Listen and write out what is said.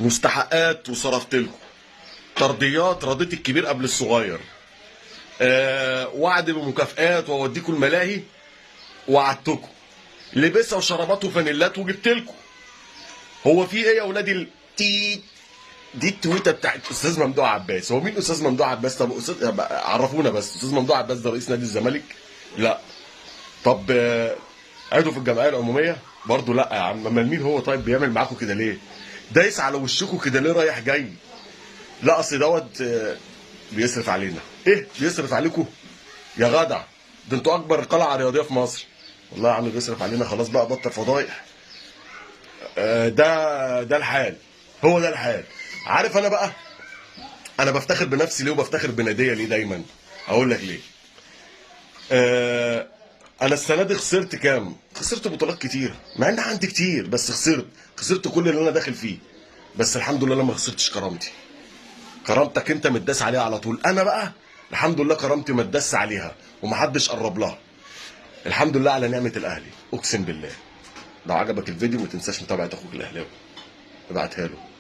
مستحقات وصرفت لكم، ترضيات رضيت الكبير قبل الصغير، وعد بمكافآت واوديكم الملاهي وعدتكم، لبسه وشرابات وفانيلات وجبت لكم. هو في ايه يا اولادي دي التويته بتاعت استاذ ممدوح عباس. هو مين استاذ ممدوح عباس؟ طب استاذ عرفونا بس، استاذ ممدوح عباس ده رئيس نادي الزمالك؟ لا. طب عضو في الجمعيه العموميه؟ برضه لا يا عم. امال مين هو؟ طيب بيعمل معاكم كده ليه؟ دايس على وشكم كده ليه رايح جاي؟ لا اصل دوت بيصرف علينا. ايه بيصرف عليكم يا جدع؟ ده انتوا اكبر قلعه رياضيه في مصر. والله يا عم بيصرف علينا، خلاص بقى بطل فضايح. ده الحال، هو ده الحال. عارف انا بقى انا بفتخر بنفسي ليه وبفتخر بناديه ليه دايما؟ اقول لك ليه. انا السنه دي خسرت كام؟ خسرت بطولات كتير، مع ان عندي كتير، بس خسرت كل اللي انا داخل فيه. بس الحمد لله انا ما خسرتش كرامتي. كرامتك انت متداس عليها على طول. انا بقى الحمد لله كرامتي متداس عليها ومحدش قرب لها. الحمد لله على نعمه الاهلي، اقسم بالله. لو عجبك الفيديو ما تنساش متابعه اخوك الاهلاوي، ابعتها له.